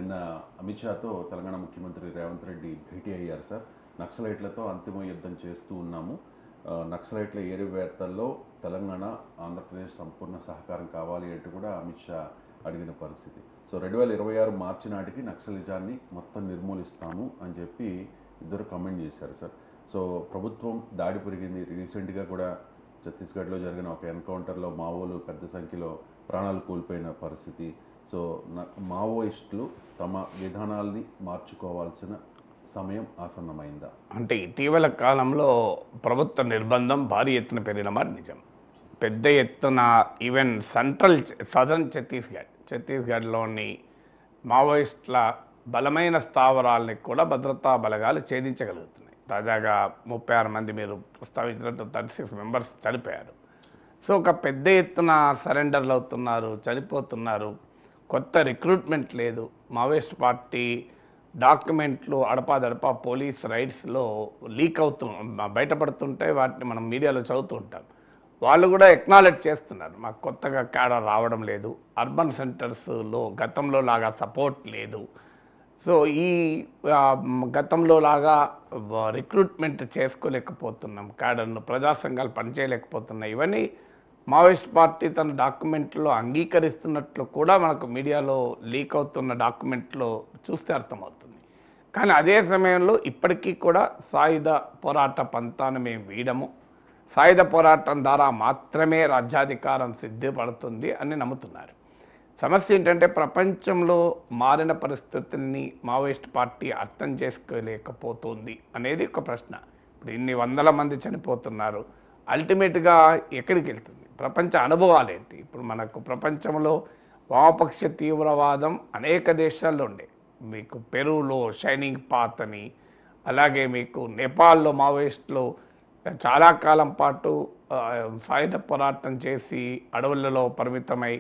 నిన్న అమిత్ షాతో తెలంగాణ ముఖ్యమంత్రి రేవంత్ రెడ్డి భేటీ అయ్యారు సార్. నక్సలైట్లతో అంతిమ యుద్ధం చేస్తూ ఉన్నాము, నక్సలైట్ల ఏరువేతల్లో తెలంగాణ ఆంధ్రప్రదేశ్ సంపూర్ణ సహకారం కావాలి అంటూ కూడా అమిత్ షా అడిగిన పరిస్థితి. సో 2026 మార్చి నాటికి నక్సలిజాన్ని మొత్తం నిర్మూలిస్తాము అని చెప్పి ఇద్దరు కమెంట్ చేశారు సార్. సో ప్రభుత్వం దాడి పెరిగింది. రీసెంట్గా కూడా ఛత్తీస్గఢ్లో జరిగిన ఒక ఎన్కౌంటర్లో మావోలు పెద్ద సంఖ్యలో ప్రాణాలు కోల్పోయిన పరిస్థితి. సో మావోయిస్టులు తమ విధానాల్ని మార్చుకోవాల్సిన సమయం ఆసన్నమైందా? అంటే ఇటీవల కాలంలో ప్రభుత్వ నిర్బంధం భారీ ఎత్తున పెరిగిన మాట నిజం. పెద్ద ఎత్తున ఈవెన్ సదర్న్ ఛత్తీస్గఢ్లోని మావోయిస్టుల బలమైన స్థావరాలని కూడా భద్రతా బలగాలు ఛేదించగలుగుతున్నాయి. తాజాగా 36 మంది, మీరు ప్రస్తావించినట్టు 36 మెంబర్స్ చనిపోయారు. సో ఒక పెద్ద ఎత్తున సరెండర్లు అవుతున్నారు, చనిపోతున్నారు. కొత్త రిక్రూట్మెంట్ లేదు. మావోయిస్ట్ పార్టీ డాక్యుమెంట్లు అడపాదడపా పోలీస్ రైడ్స్లో లీక్ బయటపడుతుంటే వాటిని మనం మీడియాలో చదువుతూ ఉంటాం. వాళ్ళు కూడా ఎక్నాలెడ్జ్ చేస్తున్నారు, మాకు కొత్తగా క్యాడర్ రావడం లేదు, అర్బన్ సెంటర్స్లో గతంలో లాగా సపోర్ట్ లేదు. సో ఈ గతంలో లాగా రిక్రూట్మెంట్ చేసుకోలేకపోతున్నాం, క్యాడర్ను ప్రజా సంఘాలు పనిచేయలేకపోతున్నాయి. ఇవన్నీ మావోయిస్ట్ పార్టీ తన డాక్యుమెంట్లో అంగీకరిస్తున్నట్లు కూడా మనకు మీడియాలో లీక్ అవుతున్న డాక్యుమెంట్లో చూస్తే అర్థమవుతుంది. కానీ అదే సమయంలో ఇప్పటికీ కూడా సాయుధ పోరాట పంతాన్ని మేము వీడము, సాయుధ పోరాటం ద్వారా మాత్రమే రాజ్యాధికారం సిద్ధిపడుతుంది అని నమ్ముతున్నారు. సమస్య ఏంటంటే ప్రపంచంలో మారిన పరిస్థితుల్ని మావోయిస్ట్ పార్టీ అర్థం చేసుకోలేకపోతుంది అనేది ఒక ప్రశ్న. ఇప్పుడు ఇన్ని వందల మంది చనిపోతున్నారు, అల్టిమేట్గా ఎక్కడికి వెళ్తుంది? ప్రపంచ అనుభవాలు ఏంటి? ఇప్పుడు మనకు ప్రపంచంలో వామపక్ష తీవ్రవాదం అనేక దేశాల్లో ఉండే, మీకు పెరూలో షైనింగ్ పాత్ అని, అలాగే మీకు నేపాల్లో మావోయిస్టులు చాలా కాలం పాటు సాయుధ పోరాటం చేసి అడవులలో పరిమితమై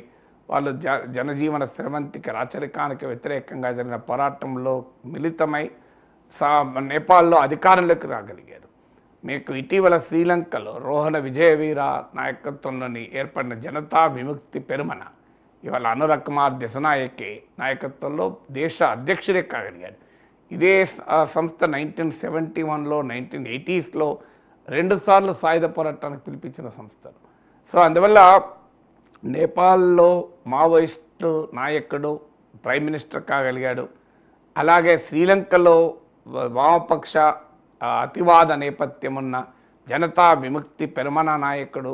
వాళ్ళు జనజీవన స్రవంతికి రాచరికానికి వ్యతిరేకంగా జరిగిన పోరాటంలో మిళితమై నేపాల్లో అధికారంలోకి రాగలిగారు. మీకు ఇటీవల శ్రీలంకలో రోహణ విజయవీర నాయకత్వంలోని ఏర్పడిన జనతా విముక్తి పెరుమన, ఇవాళ అనురగ్ కుమార్ దిశనాయకే నాయకత్వంలో దేశ అధ్యక్షుడే కాగలిగాడు. ఇదే సంస్థ 1971లో 1980sలో 2 సార్లు సాయుధ పోరాటానికి పిలిపించిన సంస్థలు. సో అందువల్ల నేపాల్లో మావోయిస్టు నాయకుడు ప్రైమ్ మినిస్టర్ కాగలిగాడు. అలాగే శ్రీలంకలో వామపక్ష అతివాద నేపథ్యం ఉన్న జనతా విముక్తి పెరుమన నాయకుడు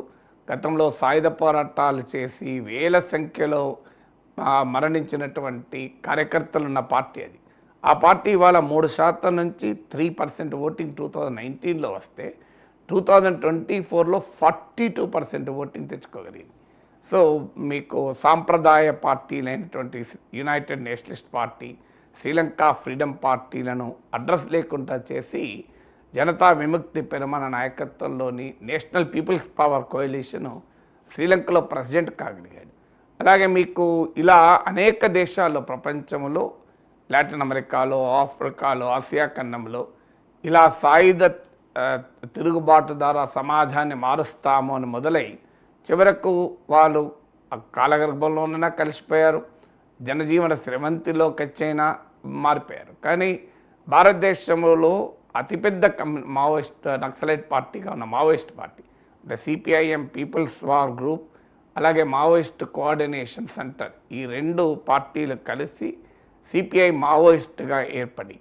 గతంలో సాయుధ పోరాటాలు చేసి వేల సంఖ్యలో మరణించినటువంటి కార్యకర్తలు ఉన్న పార్టీ అది. ఆ పార్టీ ఇవాళ 3% నుంచి 3% ఓటింగ్ 2019లో వస్తే 2024లో 42% ఓటింగ్ తెచ్చుకోగలిగింది. సో మీకు సాంప్రదాయ పార్టీలైనటువంటి united nationalist party, Sri Lanka freedom పార్టీలను అడ్రస్ లేకుండా చేసి జనతా విముక్తి పెరుమన నాయకత్వంలోని నేషనల్ పీపుల్స్ పవర్ కోయలిషను శ్రీలంకలో ప్రెసిడెంట్ కాగలిగాడు. అలాగే మీకు ఇలా అనేక దేశాల్లో ప్రపంచంలో, లాటిన్ అమెరికాలో, ఆఫ్రికాలో, ఆసియా ఖండంలో ఇలా సాయుధ తిరుగుబాటు ద్వారా సమాజాన్ని మారుస్తాము అని మొదలై చివరకు వాళ్ళు కాలగర్భంలోనైనా కలిసిపోయారు, జనజీవన స్రవంతిలోకి వచ్చైనా మారిపోయారు. కానీ భారతదేశంలో అతిపెద్ద మావోయిస్ట్ నక్సలైట్ పార్టీగా ఉన్న మావోయిస్ట్ పార్టీ అంటే సిపిఐఎం పీపుల్స్ వార్ గ్రూప్, అలాగే మావోయిస్ట్ కోఆర్డినేషన్ సెంటర్, ఈ 2 పార్టీలు కలిసి సిపిఐ మావోయిస్ట్గా ఏర్పడి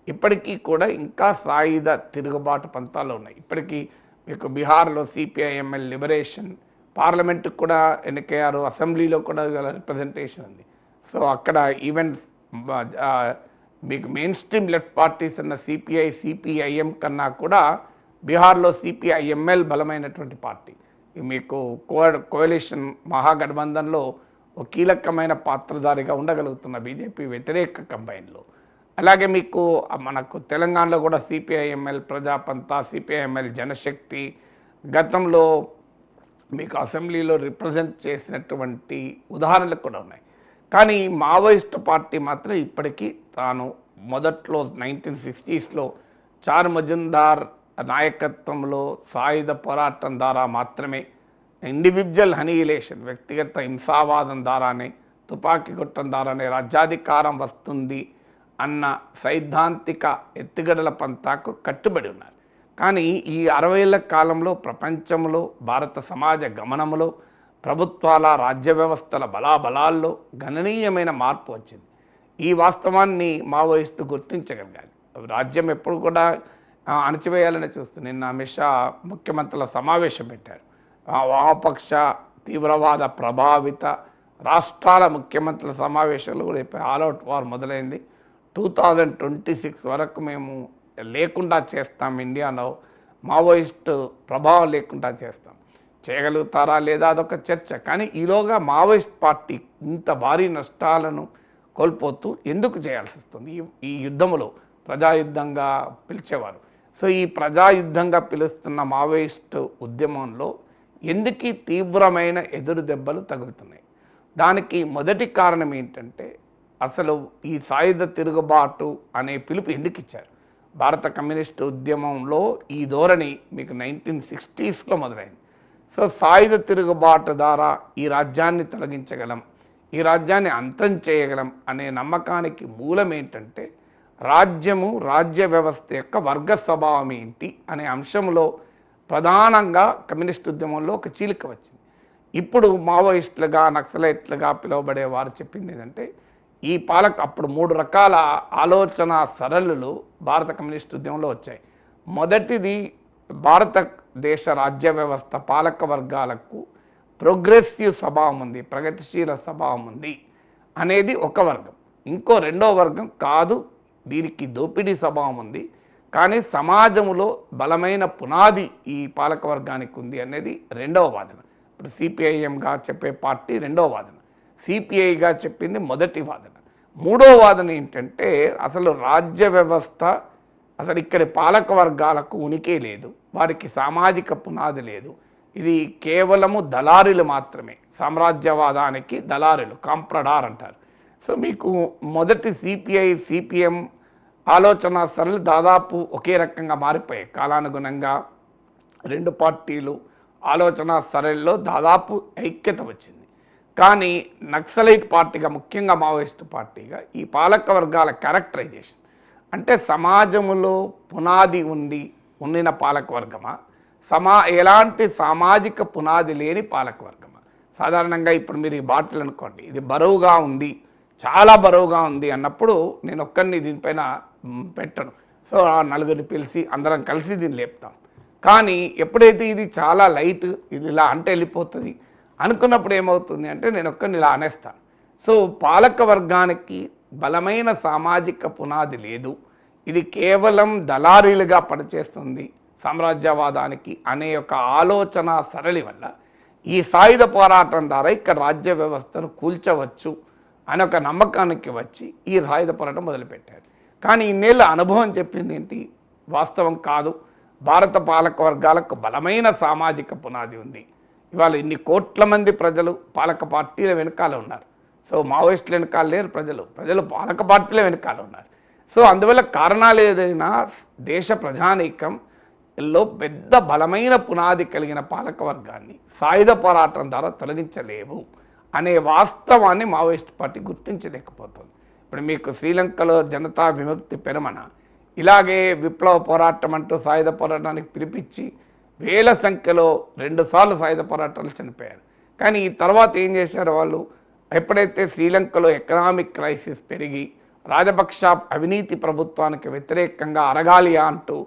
ఇప్పటికీ కూడా ఇంకా సాయుధ తిరుగుబాటు పంతాలు ఉన్నాయి. ఇప్పటికీ మీకు బీహార్లో సిపిఐఎంఎల్ లిబరేషన్ పార్లమెంటుకు కూడా ఎన్నికయ్యారు, అసెంబ్లీలో కూడా రిప్రజెంటేషన్ ఉంది. సో అక్కడ ఈవెన్ మీకు మెయిన్ స్ట్రీమ్ లెఫ్ట్ పార్టీస్ ఉన్న సిపిఐ సిపిఐఎం కన్నా కూడా బీహార్లో సిపిఐఎంఎల్ బలమైనటువంటి పార్టీ. మీకు కోalition మహాగఠబంధన్లో ఒక కీలకమైన పాత్రధారిగా ఉండగలుగుతున్న బీజేపీ వ్యతిరేక కంబైన్లో. అలాగే మీకు మనకు తెలంగాణలో కూడా సిపిఐఎంఎల్ ప్రజాపంత, సిపిఐఎంఎల్ జనశక్తి గతంలో మీకు అసెంబ్లీలో రిప్రజెంట్ చేసినటువంటి ఉదాహరణలు కూడా ఉన్నాయి. కానీ మావోయిస్ట్ పార్టీ మాత్రం ఇప్పటికీ తాను మొదట్లో 1960sలో చార్ మజుందార్ నాయకత్వంలో సాయుధ పోరాటం ద్వారా మాత్రమే ఇండివిజువల్ హనీలేషన్, వ్యక్తిగత హింసావాదం ద్వారానే తుపాకీ కొట్టడం ద్వారానే రాజ్యాధికారం వస్తుంది అన్న సైద్ధాంతిక ఎత్తుగడల పంతాకు కట్టుబడి ఉన్నారు. కానీ ఈ 60 ఏళ్ల కాలంలో ప్రపంచంలో భారత సమాజ గమనంలో ప్రభుత్వాల రాజ్య వ్యవస్థల బలాబలాల్లో గణనీయమైన మార్పు వచ్చింది. ఈ వాస్తవాన్ని మావోయిస్టు గుర్తించగలిగారు. రాజ్యం ఎప్పుడు కూడా అణచివేయాలని చూస్తుంది. నిన్న అమిత్ షా ముఖ్యమంత్రుల సమావేశం పెట్టారు. వామపక్ష తీవ్రవాద ప్రభావిత రాష్ట్రాల ముఖ్యమంత్రుల సమావేశాలు కూడా ఆల్అవుట్ వార్ మొదలైంది. 2026 వరకు మేము లేకుండా చేస్తాం, ఇండియాలో మావోయిస్టు ప్రభావం లేకుండా చేస్తాం. చేయగలుగుతారా లేదా అదొక చర్చ. కానీ ఈలోగా మావోయిస్ట్ పార్టీ ఇంత భారీ నష్టాలను కోల్పోతూ ఎందుకు చేయాల్సి వస్తుంది? ఈ యుద్ధంలో ప్రజాయుద్ధంగా పిలిచేవారు. సో ఈ ప్రజాయుద్ధంగా పిలుస్తున్న మావోయిస్టు ఉద్యమంలో ఎందుకు తీవ్రమైన ఎదురు దెబ్బలు తగులుతున్నాయి? దానికి మొదటి కారణం ఏంటంటే, అసలు ఈ సాయుధ తిరుగుబాటు అనే పిలుపు ఎందుకు ఇచ్చారు? భారత కమ్యూనిస్టు ఉద్యమంలో ఈ ధోరణి మీకు 1960s మొదలైంది. సో సాయుధ తిరుగుబాటు ద్వారా ఈ రాజ్యాన్ని తొలగించగలం, ఈ రాజ్యాన్ని అంతం చేయగలం అనే నమ్మకానికి మూలం ఏంటంటే, రాజ్యము రాజ్య వ్యవస్థ యొక్క వర్గ స్వభావం ఏంటి అనే అంశంలో ప్రధానంగా కమ్యూనిస్టు ఉద్యమంలో ఒక చీలిక వచ్చింది. ఇప్పుడు మావోయిస్టులుగా నక్సలైట్లుగా పిలువబడే వారు చెప్పింది ఏంటంటే, ఈ అప్పుడు 3 రకాల ఆలోచన సరళులు భారత కమ్యూనిస్టు ఉద్యమంలో వచ్చాయి. మొదటిది, భారతదేశ రాజ్య వ్యవస్థ పాలక వర్గాలకు ప్రోగ్రెసివ్ స్వభావం ఉంది, ప్రగతిశీల స్వభావం ఉంది అనేది ఒక వర్గం. ఇంకో రెండో వర్గం కాదు, దీనికి దోపిడీ స్వభావం ఉంది, కానీ సమాజంలో బలమైన పునాది ఈ పాలక వర్గానికి ఉంది అనేది రెండవ వాదన. ఇప్పుడు సిపిఐఎంగా చెప్పే పార్టీ రెండవ వాదన, సిపిఐగా చెప్పింది మొదటి వాదన. మూడో వాదన ఏంటంటే, అసలు రాజ్య వ్యవస్థ, అసలు ఇక్కడి పాలక వర్గాలకు ఉనికి లేదు, వారికి సామాజిక పునాది లేదు, ఇది కేవలము దళారీలు మాత్రమే, సామ్రాజ్యవాదానికి దళారీలు, కాంప్రడార్ అంటారు. సో మీకు మొదటి సిపిఐ సిపిఎం ఆలోచన సరళి దాదాపు ఒకే రకంగా మారిపోయాయి. కాలానుగుణంగా రెండు పార్టీలు ఆలోచన సరళిలో దాదాపు ఐక్యత వచ్చింది. కానీ నక్సలైట్ పార్టీగా, ముఖ్యంగా మావోయిస్టు పార్టీగా ఈ పాలక వర్గాల క్యారెక్టరైజేషన్ అంటే, సమాజంలో పునాది ఉండిన పాలక వర్గమా, ఎలాంటి సామాజిక పునాది లేని పాలక వర్గమా? సాధారణంగా ఇప్పుడు మీరు ఈ బాటిల్ అనుకోండి, ఇది బరువుగా ఉంది, చాలా బరువుగా ఉంది అన్నప్పుడు నేను ఒక్కరిని దీనిపైన పెట్టను. సో ఆ నలుగురిని పిలిచి అందరం కలిసి దీన్ని లేపుతాం. కానీ ఎప్పుడైతే ఇది చాలా లైట్, ఇది ఇలా అంటే వెళ్ళిపోతుంది అనుకున్నప్పుడు ఏమవుతుంది అంటే, నేను ఒక్కరిని ఇలా అనేస్తాను. సో పాలక వర్గానికి బలమైన సామాజిక పునాది లేదు, ఇది కేవలం దళారీలుగా పనిచేస్తుంది సామ్రాజ్యవాదానికి అనే ఒక ఆలోచన సరళి వల్ల ఈ సాయుధ పోరాటం ద్వారా ఇక్కడ రాజ్య వ్యవస్థను కూల్చవచ్చు అనే ఒక నమ్మకానికి వచ్చి ఈ సాయుధ పోరాటం మొదలుపెట్టారు. కానీ ఇన్నేళ్ళ అనుభవం చెప్పింది ఏంటి? వాస్తవం కాదు. భారత పాలక వర్గాలకు బలమైన సామాజిక పునాది ఉంది. ఇవాళ ఇన్ని కోట్ల మంది ప్రజలు పాలక పార్టీల వెనకాల ఉన్నారు. సో మావోయిస్టుల వెనకాల లేరు, ప్రజలు పాలక పార్టీల వెనకాల ఉన్నారు. సో అందువల్ల కారణాలు ఏదైనా దేశ ప్రజానీకంలో పెద్ద బలమైన పునాది కలిగిన పాలక వర్గాన్ని సాయుధ పోరాటం ద్వారా తొలగించలేవు అనే వాస్తవాన్ని మావోయిస్ట్ పార్టీ గుర్తించలేకపోతుంది. ఇప్పుడు మీకు శ్రీలంకలో జనతా విముక్తి పెరమన ఇలాగే విప్లవ పోరాటం అంటూ సాయుధ పోరాటానికి పిలిపించి వేల సంఖ్యలో 2 సార్లు సాయుధ పోరాటాలు చనిపోయారు. కానీ ఈ తర్వాత ఏం చేశారు వాళ్ళు? ఎప్పుడైతే శ్రీలంకలో ఎకనామిక్ క్రైసిస్ పెరిగి రాజపక్ష అవినీతి ప్రభుత్వానికి వ్యతిరేకంగా అరగాలియా అంటూ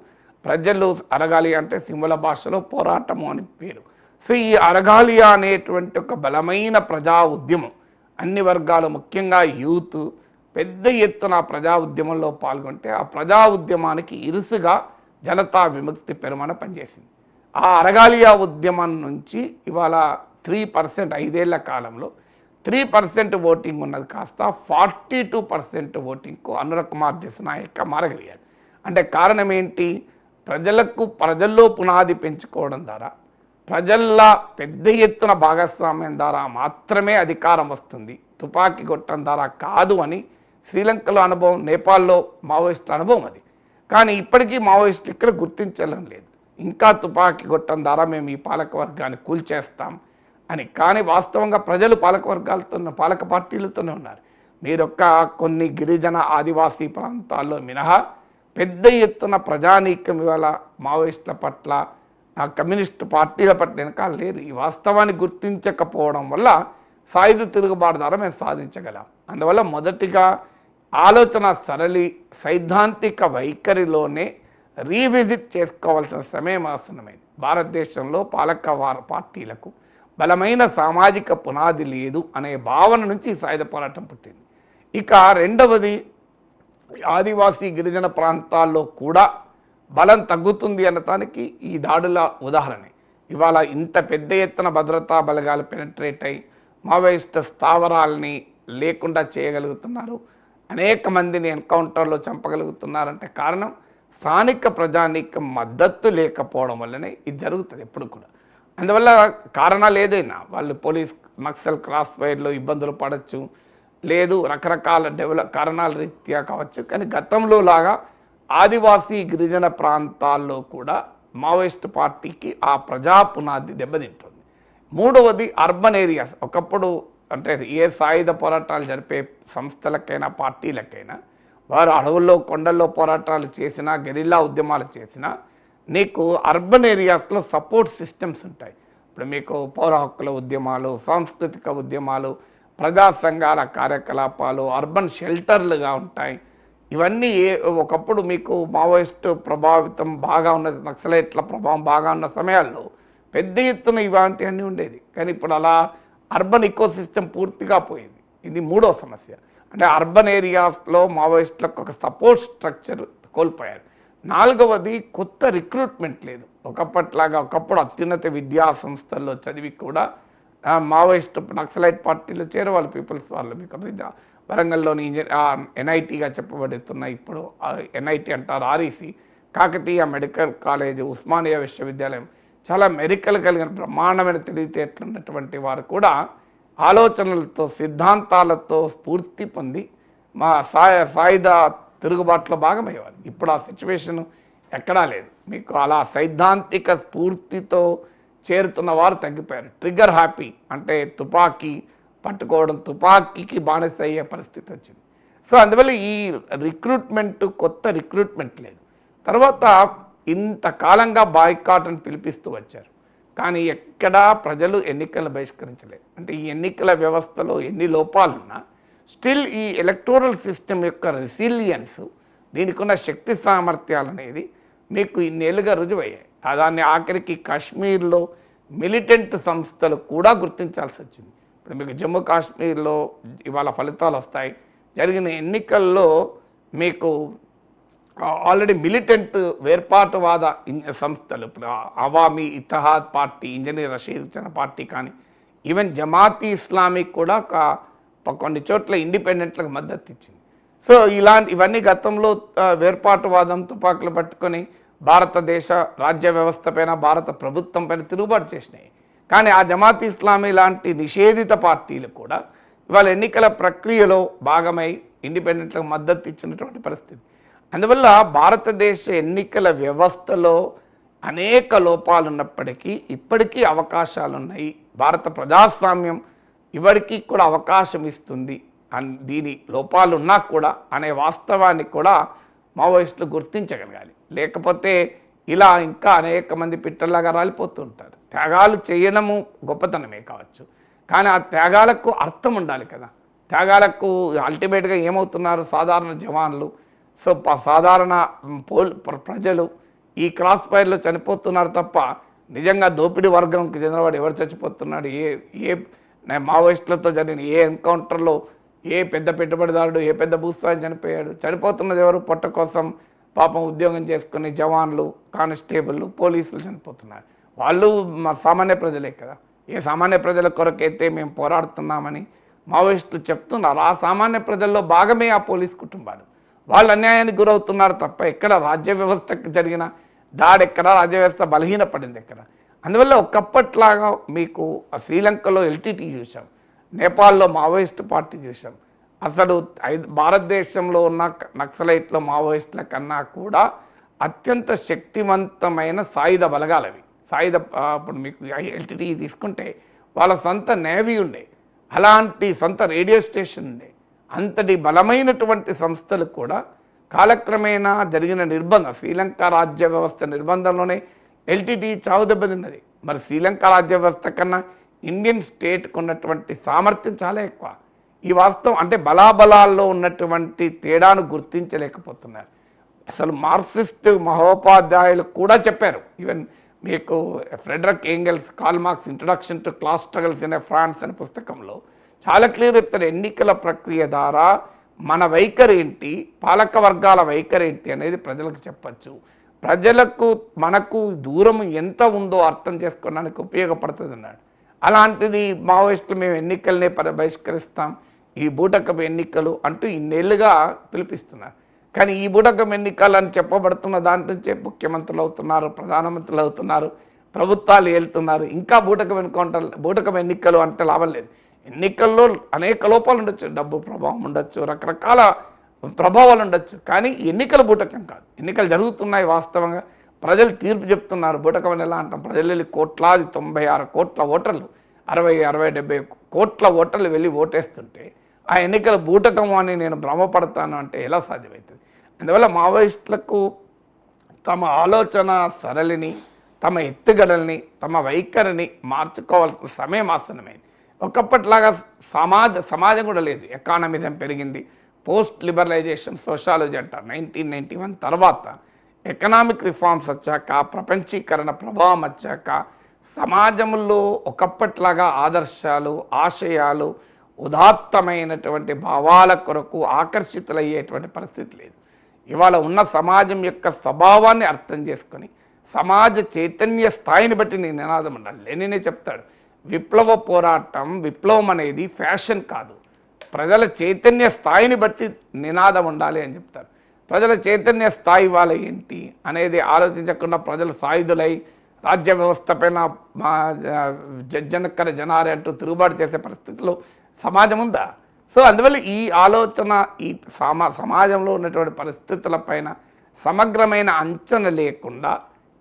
ప్రజలు, అరగాలియా అంటే సింహళ భాషలో పోరాటము అని పేరు. సో ఈ అరగాలియా అనేటువంటి ఒక బలమైన ప్రజా ఉద్యమం, అన్ని వర్గాలు ముఖ్యంగా యూత్ పెద్ద ఎత్తున ప్రజా ఉద్యమంలో పాల్గొంటే ఆ ప్రజా ఉద్యమానికి ఇరుసుగా జనతా విముక్తి పెరమన పనిచేసింది. ఆ అరగాలియా ఉద్యమం నుంచి ఇవాళ 3% 5 ఏళ్ల కాలంలో 3% ఓటింగ్ ఉన్నది కాస్త 42% ఓటింగ్కు అనుర కుమార్ దిశనాయక్ మారగలిగాడు. అంటే కారణం ఏంటి? ప్రజల్లో పునాది పెంచుకోవడం ద్వారా, ప్రజల పెద్ద ఎత్తున భాగస్వామ్యం ద్వారా మాత్రమే అధికారం వస్తుంది, తుపాకీ కొట్టడం ద్వారా కాదు అని శ్రీలంకలో అనుభవం, నేపాల్లో మావోయిస్టుల అనుభవం అది. కానీ ఇప్పటికీ మావోయిస్టులు ఇక్కడ గుర్తించడం లేదు. ఇంకా తుపాకీ కొట్టడం ద్వారా మేము ఈ పాలక వర్గాన్ని కూల్చేస్తాం అని. కానీ వాస్తవంగా ప్రజలు పాలక పాలక పార్టీలతోనే ఉన్నారు. మీరొక్క కొన్ని గిరిజన ఆదివాసీ ప్రాంతాల్లో మినహా పెద్ద ఎత్తున ప్రజానీకం ఇవాళ మావోయిస్టుల పట్ల కమ్యూనిస్టు పార్టీల పట్ల వెనకాల లేరు. ఈ వాస్తవాన్ని గుర్తించకపోవడం వల్ల సాయుధ తిరుగుబాటు ద్వారా మేము సాధించగలం. అందువల్ల మొదటిగా ఆలోచన సరళి సైద్ధాంతిక వైఖరిలోనే రీవిజిట్ చేసుకోవాల్సిన సమయం ఆసన్నమైంది. భారతదేశంలో పార్టీలకు బలమైన సామాజిక పునాది లేదు అనే భావన నుంచి సాయుధ పోరాటం పుట్టింది. ఇక రెండవది, ఆదివాసీ గిరిజన ప్రాంతాల్లో కూడా బలం తగ్గుతుంది అనటానికి ఈ దాడుల ఉదాహరణే. ఇవాళ ఇంత పెద్ద ఎత్తున భద్రతా బలగాలు పెనట్రేట్ అయి మావోయిస్టు స్థావరాలని లేకుండా చేయగలుగుతున్నారు, అనేక మందిని ఎన్కౌంటర్లో చంపగలుగుతున్నారంటే కారణం స్థానిక ప్రజానీకం మద్దతు లేకపోవడం వల్లనే ఇది జరుగుతుంది ఎప్పుడు కూడా. అందువల్ల కారణాలు ఏదైనా వాళ్ళు పోలీస్ నక్సల్ క్రాస్ ఫైర్లో ఇబ్బందులు పడవచ్చు, లేదు రకరకాల కారణాల రీత్యా కావచ్చు. కానీ గతంలో లాగా ఆదివాసీ గిరిజన ప్రాంతాల్లో కూడా మావోయిస్టు పార్టీకి ఆ ప్రజా పునాది దెబ్బతింటుంది. మూడవది అర్బన్ ఏరియాస్. ఒకప్పుడు అంటే ఏ సాయుధ పోరాటాలు జరిపే సంస్థలకైనా పార్టీలకైనా వారు అడవుల్లో కొండల్లో పోరాటాలు చేసినా గెరిల్లా ఉద్యమాలు చేసినా నీకు అర్బన్ ఏరియాస్లో సపోర్ట్ సిస్టమ్స్ ఉంటాయి. ఇప్పుడు మీకు పౌర హక్కుల ఉద్యమాలు, సాంస్కృతిక ఉద్యమాలు, ప్రజా సంఘాల కార్యకలాపాలు అర్బన్ షెల్టర్లుగా ఉంటాయి. ఇవన్నీ ఒకప్పుడు మీకు మావోయిస్టు ప్రభావితం బాగా ఉన్న నక్సలైట్ల ప్రభావం బాగా ఉన్న సమయాల్లో పెద్ద ఎత్తున ఇలాంటివన్నీ ఉండేది. కానీ ఇప్పుడు అలా అర్బన్ ఇకోసిస్టమ్ పూర్తిగా పోయింది. ఇది మూడో సమస్య. అంటే అర్బన్ ఏరియాస్లో మావోయిస్టులకు ఒక సపోర్ట్ స్ట్రక్చర్ కోల్పోయారు. నాలుగవది, కొత్త రిక్రూట్మెంట్ లేదు. ఒకప్పుడు అత్యున్నత విద్యా సంస్థల్లో చదివి కూడా మావోయిస్టు నక్సలైట్ పార్టీలో చేరేవాళ్ళు పీపుల్స్ వాళ్ళు. మీకు వరంగల్లోని ఎన్ఐటీగా చెప్పబడుతున్న ఇప్పుడు ఎన్ఐటీ అంటారు, REC, Kakatiya medical college, Osmania విశ్వవిద్యాలయం, చాలా మెడికల్ కలిగిన బ్రహ్మాండమైన తెలివితేటలు ఉన్నటువంటి వారు కూడా ఆలోచనలతో సిద్ధాంతాలతో స్ఫూర్తి పొంది మా సాయుధ తిరుగుబాటులో భాగమయ్యేవారు. ఇప్పుడు ఆ సిచ్యువేషన్ ఎక్కడా లేదు. మీకు అలా సైద్ధాంతిక స్ఫూర్తితో చేరుతున్న వారు తగ్గిపోయారు. ట్రిగ్గర్ హ్యాపీ అంటే తుపాకీ పట్టుకోవడం, తుపాకీకి బానిస అయ్యే పరిస్థితి వచ్చింది. సో అందువల్ల ఈ కొత్త రిక్రూట్మెంట్ లేదు. తర్వాత ఇంతకాలంగా బాయ్కాట్ అని పిలిపిస్తూ వచ్చారు, కానీ ఎక్కడా ప్రజలు ఎన్నికలను బహిష్కరించలేదు. అంటే ఈ ఎన్నికల వ్యవస్థలో ఎన్ని లోపాలున్నా స్టిల్ ఈ ఎలక్టోరల్ సిస్టమ్ యొక్క రెసిలియన్స్, దీనికి ఉన్న శక్తి సామర్థ్యాలు అనేది మీకు ఇన్నేళ్ళుగా రుజువయ్యాయి. దాన్ని ఆఖరికి కాశ్మీర్లో మిలిటెంట్ సంస్థలు కూడా గుర్తించాల్సి వచ్చింది. ఇప్పుడు మీకు జమ్మూ కాశ్మీర్లో ఇవాళ ఫలితాలు వస్తాయి. జరిగిన ఎన్నికల్లో మీకు ఆల్రెడీ మిలిటెంట్ వేర్పాటువాద సంస్థలు, ఇప్పుడు అవామీ ఇత్తహాద్ పార్టీ, ఇంజనీర్ రషీద్ ఇచ్చిన పార్టీ కానీ ఈవెన్ జమాతీ ఇస్లామీ కూడా కొన్ని చోట్ల ఇండిపెండెంట్లకు మద్దతు ఇచ్చింది. సో ఇవన్నీ గతంలో వేర్పాటువాదం తుపాకులు పట్టుకొని భారతదేశ రాజ్య వ్యవస్థ పైన, భారత ప్రభుత్వం పైన తిరుగుబాటు చేసినాయి. కానీ ఆ జమాత్ ఇస్లామీ లాంటి నిషేధిత పార్టీలు కూడా ఇవాళ ఎన్నికల ప్రక్రియలో భాగమై ఇండిపెండెంట్లకు మద్దతు ఇచ్చినటువంటి పరిస్థితి. అందువల్ల భారతదేశ ఎన్నికల వ్యవస్థలో అనేక లోపాలు ఉన్నప్పటికీ ఇప్పటికీ అవకాశాలు ఉన్నాయి. భారత ప్రజాస్వామ్యం ఇవరికి కూడా అవకాశం ఇస్తుంది. దీని లోపాలు ఉన్నా కూడా అనే వాస్తవాన్ని కూడా మావోయిస్టులు గుర్తించగలగాలి. లేకపోతే ఇలా ఇంకా అనేక మంది పిట్టల్లాగా రాలిపోతూ ఉంటారు. త్యాగాలు చేయడము గొప్పతనమే కావచ్చు, కానీ ఆ త్యాగాలకు అర్థం ఉండాలి కదా. త్యాగాలకు అల్టిమేట్గా ఏమవుతున్నారు? సాధారణ జవాన్లు, సో సాధారణ ప్రజలు ఈ క్రాస్ ఫైర్లో చనిపోతున్నారు తప్ప నిజంగా దోపిడీ వర్గంకి చెందినవాడు ఎవరు చచ్చిపోతున్నాడు? ఏ మావోయిస్టులతో జరిగిన ఏ ఎన్కౌంటర్లో ఏ పెద్ద పెట్టుబడిదారుడు, ఏ పెద్ద భూస్థాయి చనిపోయాడు? చనిపోతున్నది ఎవరు? పొట్ట కోసం పాపం ఉద్యోగం చేసుకుని జవాన్లు, కానిస్టేబుళ్ళు, పోలీసులు చనిపోతున్నారు. వాళ్ళు సామాన్య ప్రజలే కదా. ఏ సామాన్య ప్రజల కొరకైతే మేము పోరాడుతున్నామని మావోయిస్టులు చెప్తున్నారు, ఆ సామాన్య ప్రజల్లో భాగమే ఆ పోలీస్ కుటుంబాలు. వాళ్ళు అన్యాయానికి గురవుతున్నారు తప్ప ఎక్కడ రాజ్య వ్యవస్థకు జరిగిన దాడి ఎక్కడ, రాజ్య వ్యవస్థ బలహీనపడింది ఎక్కడ? అందువల్ల ఒకప్పట్లాగా మీకు శ్రీలంకలో ఎల్టీటీ చూసాం, నేపాల్లో మావోయిస్టు పార్టీ చూసాం. అసలు భారతదేశంలో ఉన్న నక్సలైట్లో మావోయిస్టుల కన్నా కూడా అత్యంత శక్తివంతమైన సాయుధ బలగాలవి. ఇప్పుడు మీకు ఎల్టీటీ తీసుకుంటే వాళ్ళ సొంత నేవీ ఉండే, అలాంటి సొంత రేడియో స్టేషన్ ఉండే, అంతటి బలమైనటువంటి సంస్థలు కూడా కాలక్రమేణా జరిగిన నిర్బంధం, శ్రీలంక రాజ్య వ్యవస్థ నిర్బంధంలోనే ఎల్టీటీ చావు దెబ్బతిన్నది. మరి శ్రీలంక రాజ్య వ్యవస్థ కన్నా ఇండియన్ స్టేట్కు ఉన్నటువంటి సామర్థ్యం చాలా ఎక్కువ. ఈ వాస్తవం అంటే బలాబలాల్లో ఉన్నటువంటి తేడాను గుర్తించలేకపోతున్నారు. అసలు మార్క్సిస్ట్ మహోపాధ్యాయులు కూడా చెప్పారు. ఈవెన్ మీకు Frederick Engels Karl Marx introduction to class struggles in France అనే పుస్తకంలో చాలా క్లియర్ చెప్తారు. ఎన్నికల ప్రక్రియ ద్వారా మన వైఖరి ఏంటి, పాలక వర్గాల వైఖరి ఏంటి అనేది ప్రజలకు చెప్పచ్చు. ప్రజలకు మనకు దూరం ఎంత ఉందో అర్థం చేసుకోవడానికి ఉపయోగపడుతుంది అన్నాడు. అలాంటిది మావోయిస్టులు మేము ఎన్నికలనే బహిష్కరిస్తాం, ఈ బూటకపు ఎన్నికలు అంటూ ఇన్నేళ్లుగా పిలిపిస్తున్నారు. కానీ ఈ బూటకం ఎన్నికలు అని చెప్పబడుతున్న దాంట్ నుంచే ముఖ్యమంత్రులు అవుతున్నారు, ప్రధానమంత్రులు అవుతున్నారు, ప్రభుత్వాలు ఏలుతున్నారు. ఇంకా బూటకం ఎన్నికలు అంటే లాభం లేదు. ఎన్నికల్లో అనేక లోపాలు ఉండొచ్చు, డబ్బు ప్రభావం ఉండొచ్చు, రకరకాల ప్రభావాలు ఉండొచ్చు. కానీ ఎన్నికలు బూటకం కాదు. ఎన్నికలు జరుగుతున్నాయి, వాస్తవంగా ప్రజలు తీర్పు చెప్తున్నారు. బూటకం అని ఎలా అంటాం? ప్రజలు వెళ్ళి కోట్లాది 96 కోట్ల ఓటర్లు, 60-70 కోట్ల ఓటర్లు వెళ్ళి ఓటేస్తుంటే ఆ ఎన్నికల బూటకం అని నేను భ్రమపడతాను అంటే ఎలా సాధ్యమవుతుంది? అందువల్ల మావోయిస్టులకు తమ ఆలోచన సరళిని, తమ ఎత్తుగడల్ని, తమ వైఖరిని మార్చుకోవాల్సిన సమయం ఆసన్నమైంది. ఒకప్పటిలాగా సమాజం కూడా లేదు. ఎకానమిజం పెరిగింది, పోస్ట్ లిబరలైజేషన్ సోషాలజీ అంటారు. 1991 తర్వాత ఎకనామిక్ రిఫార్మ్స్ వచ్చాక, ప్రపంచీకరణ ప్రభావం వచ్చాక సమాజంలో ఒకప్పటిలాగా ఆదర్శాలు, ఆశయాలు, ఉదాత్తమైనటువంటి భావాల కొరకు ఆకర్షితులయ్యేటువంటి పరిస్థితి లేదు. ఇవాళ ఉన్న సమాజం యొక్క స్వభావాన్ని అర్థం చేసుకొని సమాజ చైతన్య స్థాయిని బట్టి నీ నినాదం ఉండాలి. లెనినే చెప్తాడు, విప్లవ పోరాటం, విప్లవం అనేది ఫ్యాషన్ కాదు, ప్రజల చైతన్య స్థాయిని బట్టి నినాదం ఉండాలి అని చెప్తారు. ప్రజల చైతన్య స్థాయి వాళ్ళ ఏంటి అనేది ఆలోచించకుండా ప్రజలు సాయుధులై రాజ్య వ్యవస్థ పైన జనకర జనారే అంటూ తిరుగుబాటు చేసే పరిస్థితుల్లో సమాజం ఉందా? సో అందువల్ల ఈ ఆలోచన, ఈ సమాజంలో ఉన్నటువంటి పరిస్థితులపైన సమగ్రమైన అంచనా లేకుండా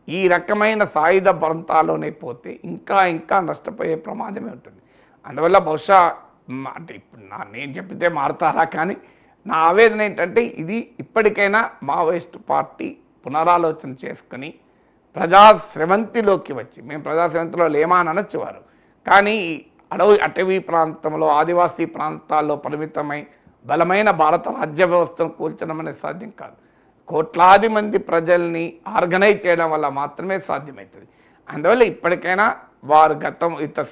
ఈ రకమైన సాయుధ ప్రాంతాల్లోనే పోతే ఇంకా నష్టపోయే ప్రమాదమే ఉంటుంది. అందువల్ల బహుశా అంటే ఇప్పుడు నేను చెప్పితే మారుతారా, కానీ నా ఆవేదన ఏంటంటే ఇది ఇప్పటికైనా మావోయిస్టు పార్టీ పునరాలోచన చేసుకుని ప్రజాస్రవంతిలోకి వచ్చి, మేము ప్రజాస్రవంతిలో లేమా అని అనొచ్చు వారు, కానీ అటవీ ప్రాంతంలో, ఆదివాసీ ప్రాంతాల్లో పరిమితమై బలమైన భారత రాజ్య వ్యవస్థను కూల్చడం అనేది సాధ్యం కాదు. కోట్లాది మంది ప్రజల్ని ఆర్గనైజ్ చేయడం వల్ల మాత్రమే సాధ్యమవుతుంది. అందువల్ల ఇప్పటికైనా వారు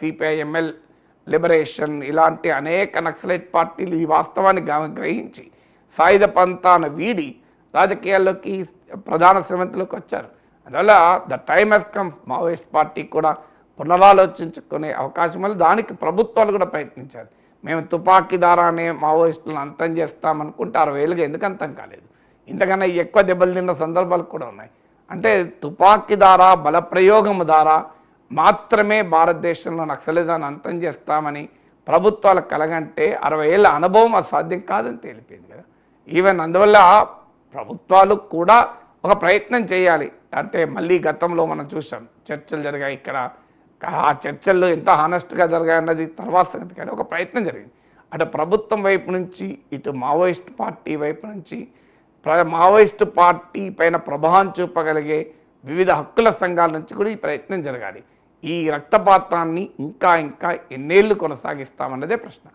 సిపిఐ, ఎంఎల్ లిబరేషన్ ఇలాంటి అనేక నక్సలైట్ పార్టీలు ఈ వాస్తవాన్ని గ్రహించి సాయుధ పంతాను వీడి రాజకీయాల్లోకి, ప్రధాన శ్రమంతిలోకి వచ్చారు. అందువల్ల the time has come. Maoist party కూడా పునరాలోచించుకునే అవకాశం వల్ల దానికి ప్రభుత్వాలు కూడా ప్రయత్నించారు. మేము తుపాకీ ద్వారానే మావోయిస్టులను అంతం చేస్తామనుకుంటే 60 ఏళ్ళుగా ఎందుకు అంతం కాలేదు? ఇంతకన్నా ఎక్కువ దెబ్బలు తిన్న సందర్భాలు కూడా ఉన్నాయి. అంటే తుపాకీ ద్వారా, బలప్రయోగం ద్వారా మాత్రమే భారతదేశంలో నక్సలిజాన్ని అంతం చేస్తామని ప్రభుత్వాలు కలగంటే 60 ఏళ్ళ అనుభవం అసాధ్యం కాదని తేలిపోయింది కదా. ఈవెన్ అందువల్ల ప్రభుత్వాలు కూడా ఒక ప్రయత్నం చేయాలి. అంటే మళ్ళీ గతంలో మనం చూసాం, చర్చలు జరిగాయి ఇక్కడ, ఆ చర్చల్లో ఎంత హానెస్ట్గా జరిగాయన్నది తర్వాత సంగతి, కానీ ఒక ప్రయత్నం జరిగింది. అటు ప్రభుత్వం వైపు నుంచి, ఇటు మావోయిస్ట్ పార్టీ వైపు నుంచి, మావోయిస్టు పార్టీ పైన ప్రభావం చూపగలిగే వివిధ హక్కుల సంఘాల నుంచి కూడా ఈ ప్రయత్నం జరగాలి. ఈ రక్తపాతాన్ని ఇంకా ఎన్నేళ్ళు కొనసాగిస్తామన్నదే ప్రశ్న.